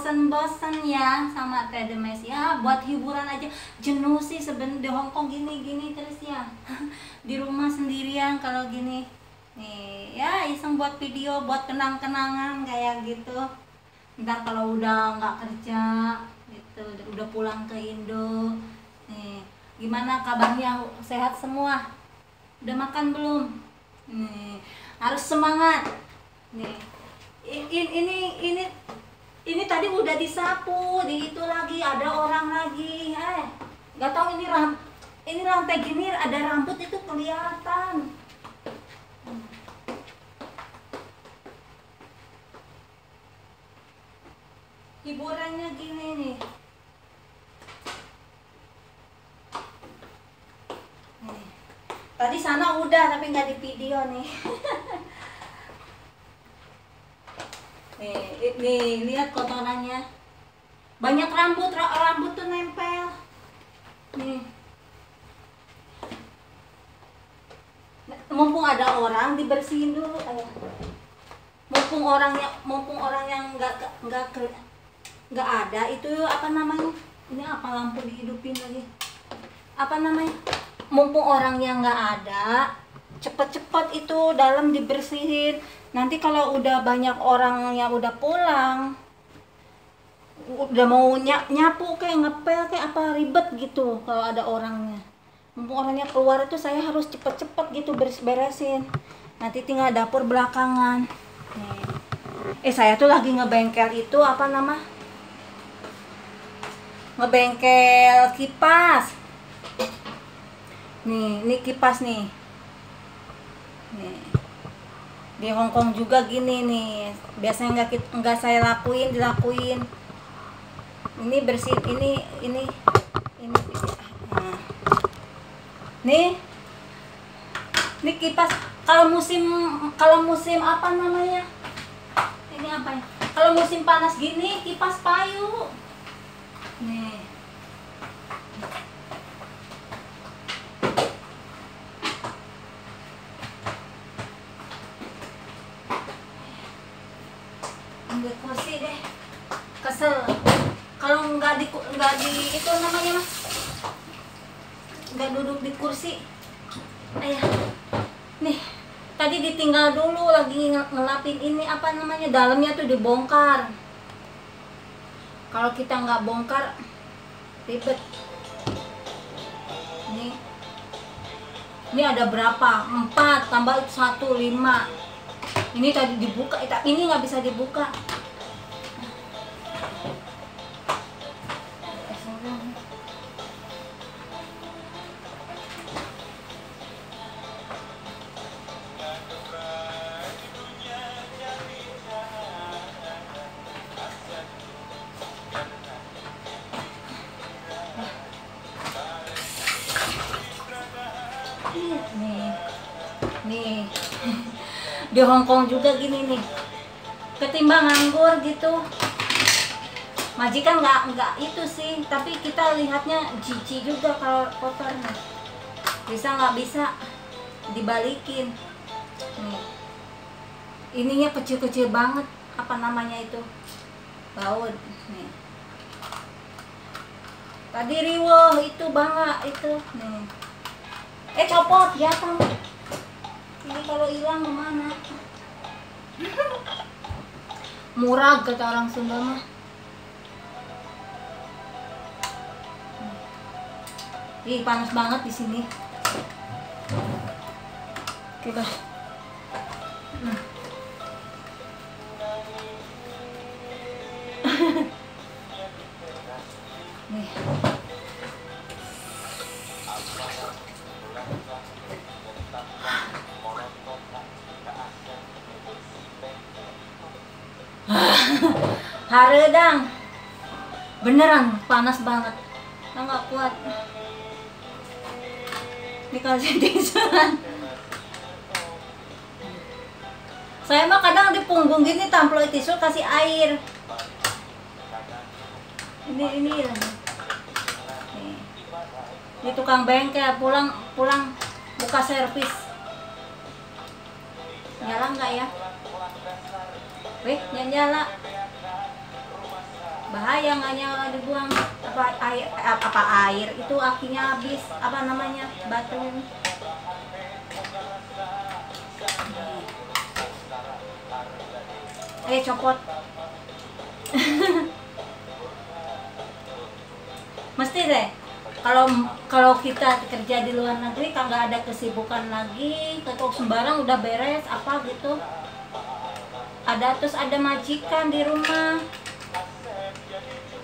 bosen-bosen ya sama treadmill ya, buat hiburan aja. Jenuh sih sebenarnya di Hongkong gini-gini terus ya. Di rumah sendirian kalau gini. Nih, ya iseng buat video, buat kenang-kenangan kayak gitu. Ntar kalau udah nggak kerja gitu, udah pulang ke Indo. Nih, gimana kabarnya? Sehat semua? Udah makan belum? Nih, harus semangat. Nih. Ini tadi udah disapu, di itu lagi ada orang lagi. Nggak tahu ini lantai gini ada rambut itu kelihatan. Hiburannya gini nih. Tadi sana udah tapi nggak di video nih. Nih, lihat kotorannya. Banyak rambut tuh nempel. Nih. Mumpung ada orang dibersihin dulu, ayah. Mumpung orang yang nggak ada itu apa namanya? Ini apa lampu dihidupin lagi? Apa namanya? Mumpung orang yang nggak ada, cepet-cepet itu dalam dibersihin. Nanti kalau udah banyak orang yang udah pulang, udah mau nyapu kayak ngepel kayak apa ribet gitu kalau ada orangnya. Mumpung orangnya keluar itu saya harus cepet-cepet gitu beresin. Nanti tinggal dapur belakangan. Nih. Saya tuh lagi ngebengkel itu apa nama? Ngebengkel kipas. Nih, ini kipas nih. Nih. Di Hongkong juga gini nih, biasanya nggak saya dilakuin. Ini bersihin ini. Nah. Nih kipas kalau musim apa namanya? Ini apa ya? Kalau musim panas gini kipas payu. Nih. Ambil kursi deh, kesel kalau nggak di itu namanya mas, nggak duduk di kursi. Ayah, nih tadi ditinggal dulu lagi ngelapin ini apa namanya, dalamnya tuh dibongkar. Kalau kita nggak bongkar ribet. Ini ada berapa? 4 tambah 1 5. Ini tadi dibuka, ini nggak bisa dibuka. Nih. Di Hongkong juga gini nih, ketimbang nganggur gitu. Majikan nggak itu sih, tapi kita lihatnya jijik juga kalau kotor nih. Bisa nggak bisa dibalikin. Nih, ininya kecil-kecil banget, apa namanya itu, baut. Nih, tadi riwoh itu bangga itu. Nih, copot jatuh. Ini kalau hilang kemana? Murah kata orang Sunda mah. Ih, panas banget di sini. Coba. Nih. Haredang, beneran panas banget, nggak kuat. Dikasih tisuan. Saya mah kadang di punggung gini tamploid tisu kasih air. Ini di tukang bengkel pulang buka servis. Nyala nggak ya? Wih, nyala. bahaya, nggak nyala dibuang. Apa air itu akinya habis, apa namanya, baterai ini. Copot. Mesti deh kalau kita kerja di luar negeri kagak ada kesibukan lagi, ketok sembarang udah beres apa gitu, terus ada majikan di rumah,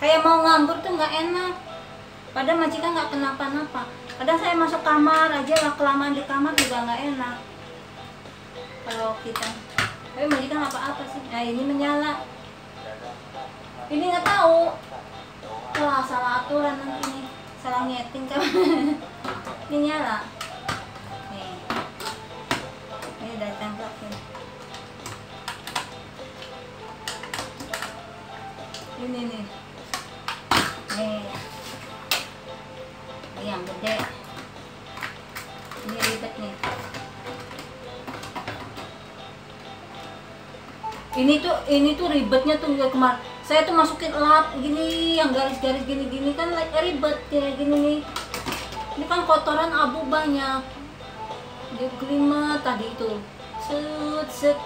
kayak mau ngambur tuh nggak enak, padahal majikan nggak kenapa-napa. Kadang saya masuk kamar aja lah, kelamaan di kamar juga nggak enak kalau kita. Tapi majikan apa-apa sih. Nah ini menyala, ini nggak tahu, wah salah aturan nanti nih, salah nyeting kan. Ini nyala nih, ini udah tempelin. Ini nih, ini yang gede, ini ribet nih. Ini tuh ribetnya tuh kemarin saya tuh masukin lap gini, yang garis-garis gini-gini kan ribet kayak gini nih. Ini kan kotoran abu banyak, dia gelimet tadi itu, set.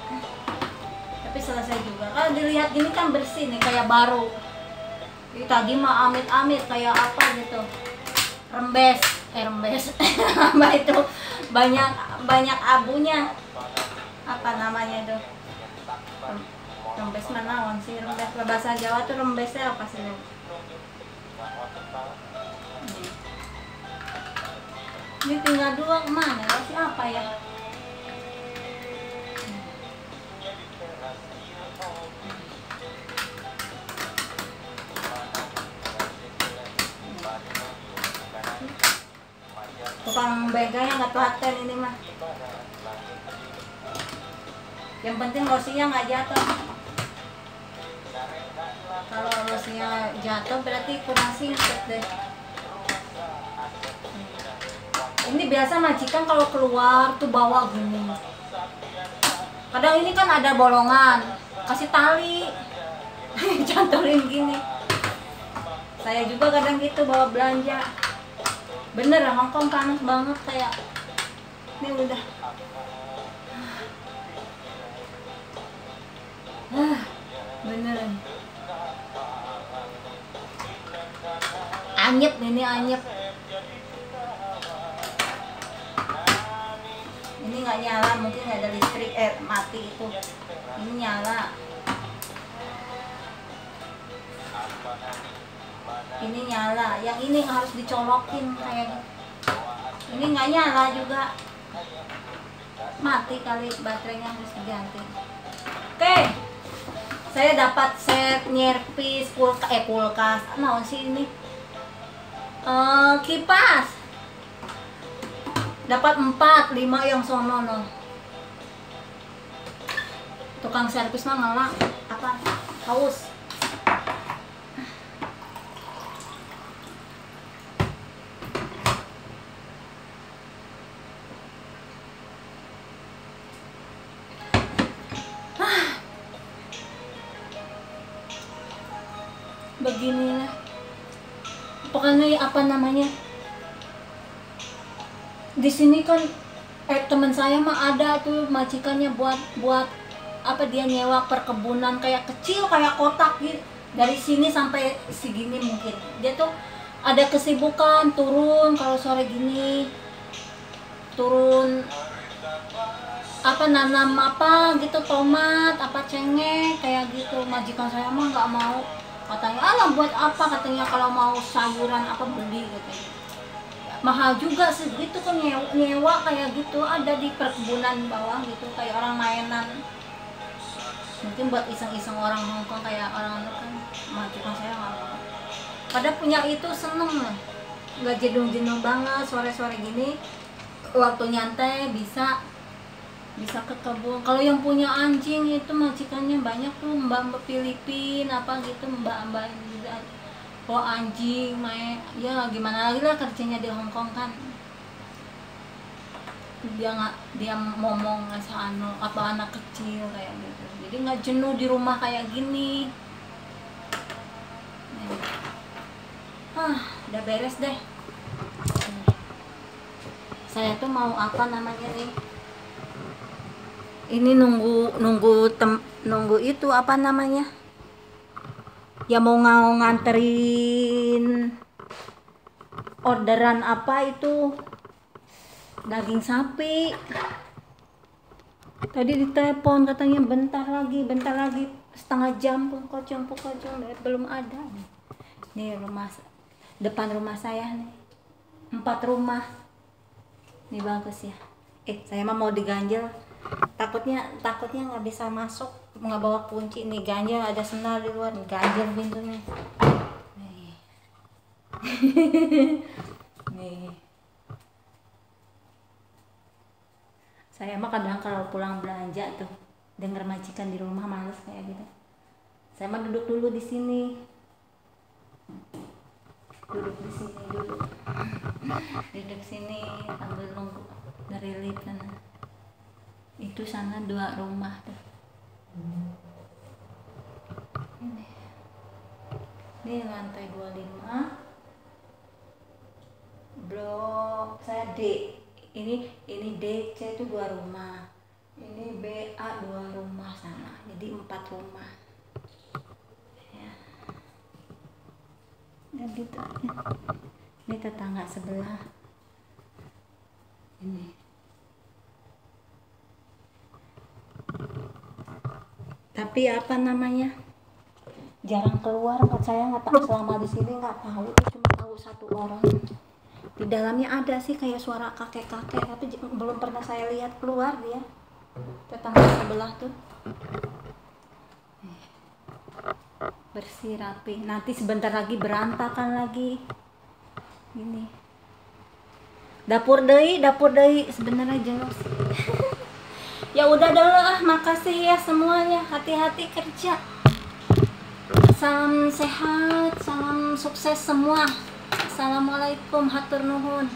Tapi selesai juga. Kalau dilihat gini kan bersih nih, kayak baru. Ini tadi mah amit-amit kayak apa gitu, rembes. Apa itu, banyak abunya, apa namanya tuh, rembes manawan sih, rembes bahasa Jawa tuh rembesnya apa sih? Ini tinggal dua, kemana sih, apa ya? Tukang bengkelnya nggak telaten ini mah. Yang penting losinya nggak jatuh. Kalau losinya jatuh berarti kurang singkat deh. Ini biasa majikan kalau keluar tuh bawa gini. Kadang ini kan ada bolongan, kasih tali, cantolin gini. Saya juga kadang gitu bawa belanja. Bener, Hongkong panas banget kayak. Ini udah. Beneran. Anyep ini, anyep. Ini nggak nyala, mungkin nggak ada listrik, mati itu. Ini nyala. Ini nyala, yang ini harus dicolokin kayak gitu. Ini nggak nyala juga, mati kali, baterainya harus diganti. Oke, saya dapat set nyerpis kulkas, naon sih ini, kipas, dapat 4, 5 yang sono no. Tukang servis mah malah apa, haus. Beginilah pokoknya, apa namanya, di sini kan teman saya mah ada tuh majikannya buat apa, dia nyewa perkebunan kayak kecil, kayak kotak gitu, dari sini sampai segini mungkin. Dia tuh ada kesibukan turun kalau sore gini, turun apa, nanam apa gitu, tomat apa, cengkeh kayak gitu. Majikan saya mah nggak mau, katanya alah buat apa, katanya kalau mau sayuran apa beli gitu. Mahal juga sih gitu kan, nyewa kayak gitu, ada di perkebunan bawah gitu, kayak orang mainan. Mungkin buat iseng-iseng orang Hongkong, kayak orang kan. Majikan saya nggak mau. Pada punya itu seneng lah, nggak jenuh-jenuh banget sore-sore gini, waktu nyantai bisa ke kebun. Kalau yang punya anjing itu majikannya banyak tuh, mbak-mbak Filipina apa gitu, mbak-mbak bawa anjing main. Ya gimana lagi lah, kerjanya di Hongkong kan, dia ngomong ngasih apa anak kecil kayak gitu, jadi nggak jenuh di rumah kayak gini. Udah beres deh. Saya tuh mau apa namanya nih? Ini nunggu itu apa namanya? Ya mau nganterin orderan apa itu? Daging sapi. Tadi ditelepon katanya bentar lagi setengah jam pokoknya belum ada. Nih depan rumah saya nih. 4 rumah. Nih bagus ya. Saya mah mau diganjel. Takutnya nggak bisa masuk, nggak bawa kunci nih, ganjel ada sendal di luar, ganjel pintunya. Nih. Nih. Saya mah kadang kalau pulang belanja tuh denger majikan di rumah males kayak gitu. Saya mah duduk dulu di sini. Duduk sini sambil nunggu dari lift sana. Itu sana 2 rumah tuh. Ini lantai 25. Blok saya D. Ini DC itu 2 rumah. Ini BA 2 rumah sana. Jadi 4 rumah. Ya. Ya gitu. Ini tetangga sebelah. Ini. Tapi apa namanya? Jarang keluar, saya nggak tahu selama di sini nggak tahu, cuma tahu 1 orang. Di dalamnya ada sih kayak suara kakek-kakek, tapi belum pernah saya lihat keluar dia. Tetangga sebelah tuh. Bersih rapi. Nanti sebentar lagi berantakan lagi. Ini. Dapur deui sebenarnya jelas. Ya udah dulu makasih ya semuanya. Hati-hati kerja. Salam sehat, salam sukses semua. Assalamualaikum, hatur nuhun.